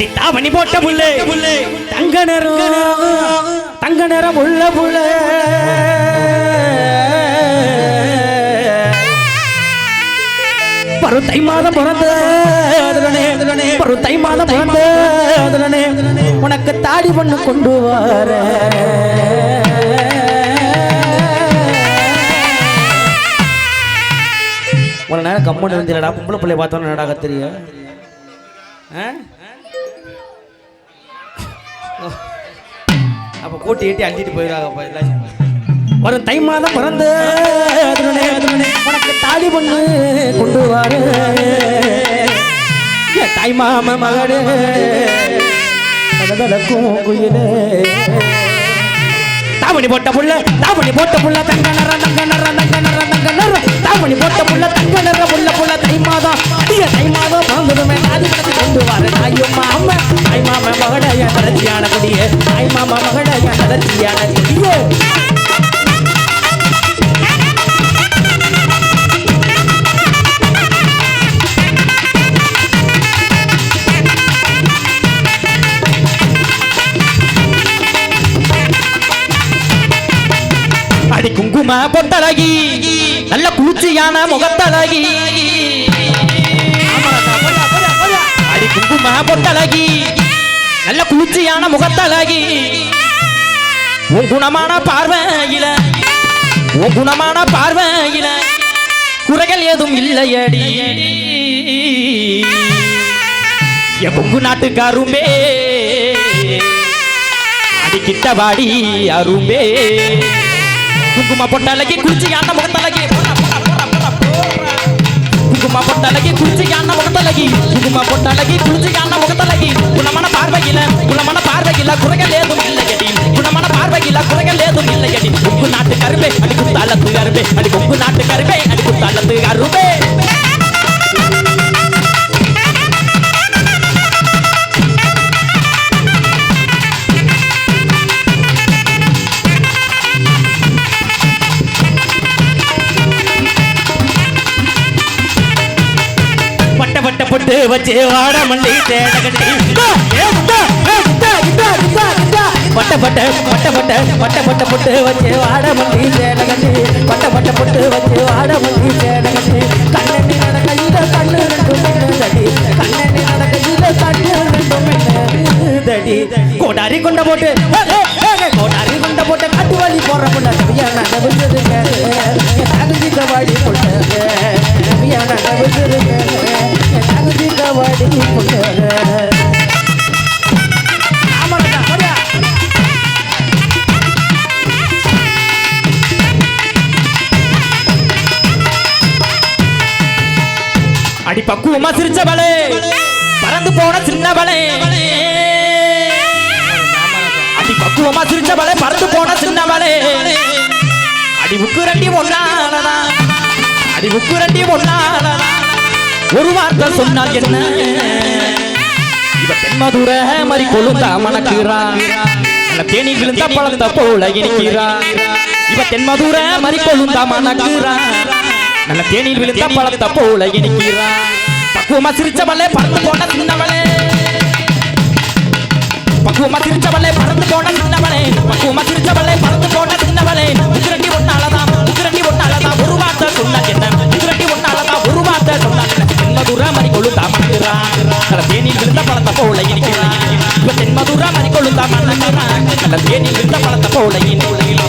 அடி தாவணி போட்ட புள்ளே தங்க நேரம் உள்ள புள்ளே பருத்தை மாதம் பிறந்தே உனக்கு தாடி பண்ணு கொண்டு வர ஒரு நேரம் கம்மன் இருந்துடா பொம்பளை பிள்ளைய பார்த்தோன்னு என்னடா தெரியும் அப்ப கூட்டி ஏட்டி அள்ளிட்டு போயிடாங்க வரும் தை மாதம் பிறந்து உனக்கு தாடி பண்ணு கொண்டு வர தாய் மாம மகளே குயிலே தாவணி போட்ட புள்ள தங்க நிறம் தாவணி போட்ட புள்ள தங்க நிறம் புள்ள தை மாதம் பிறந்ததுமே நாதி படத்தை கொண்டு வர தாய் மாம மகளே என் தளர்ச்சியான குடியே தாய் மாமா மகளே என் தளர்ச்சியான குடியே அடி குங்கும பொட்டழகி நல்ல குளிர்ச்சியான முகத்தழகி அடி குங்கும பொட்டழகி நல்ல குளிர்ச்சியான முகத்தழகி உன் குணமான பார்வையில குறைகள் ஏதும் இல்லையடி என் பொங்கு நாட்டுக்கு அரும்பே அடி கிட்டவாடி அரும்பே குங்கும பொட்டழகி குளிர்ச்சியான முகத்தழகி குங்கும பொட்டழகி குளிர்ச்சியான முகத்தழகி குணமான பார்வையில குறைகள் ஏதும் இல்லையடி கொங்கு நாட்டு கரும்பே அடி குத்தாலத்து அரும்பே அடி கொங்கு நாட்டு கரும்பே அடி குத்தாலத்து அரும்பே பொட்டு வச்சு வாட மல்லி தேடகட்டி பொட்டு வச்சு வாட மல்லி தேடகட்டி பொட்டு வச்சு வாட மல்லி தேடகட்டி கண்ணி நடக்கையில கண்ணு ரெண்டு கண்ணி நடக்கையில கண்ணு ரெண்டு தடி கோடாரி கொண்ட போட்டு காட்டு வழி போடுற வாடி அடி பக்குவமா சிரிச்சவளே பறந்து போன சின்னவளே அடி பக்குவமா சிரிச்சவளே பறந்து போன சின்னவளே அடி உக்குரண்டி ஒன்னாலதான் ஒரு வார்த்தை சொன்னால் என்ன இவ தென்மதுர மறி கொழுந்தா மணக்குறான் தேனி விழுந்த பழத்த போல இனிக்கிறான் இவ தென்மதுர மறி கொழுந்தா மணக்குறான் நல்ல தேனில் விழுந்த பழத்த போல இனிக்கிறான் பக்குவமா சிரிச்சவளே பறந்து போன சின்னவளே உக்குரண்டி ஒன்னாலதான் ஒரு வார்த்தை சொன்னால் என்ன ஒரு வார்த்தை சொன்னால் தென்மதுர மறி கொழுந்தா மணக்குறான் தேனில் விழுந்த பழத்த போல இனிக்கிறான் இவ தென்மதுர மறி கொழுந்தா மணக்குறான் நல்ல தேனில் விழுந்த பழத்த போல இனிக்கிறான்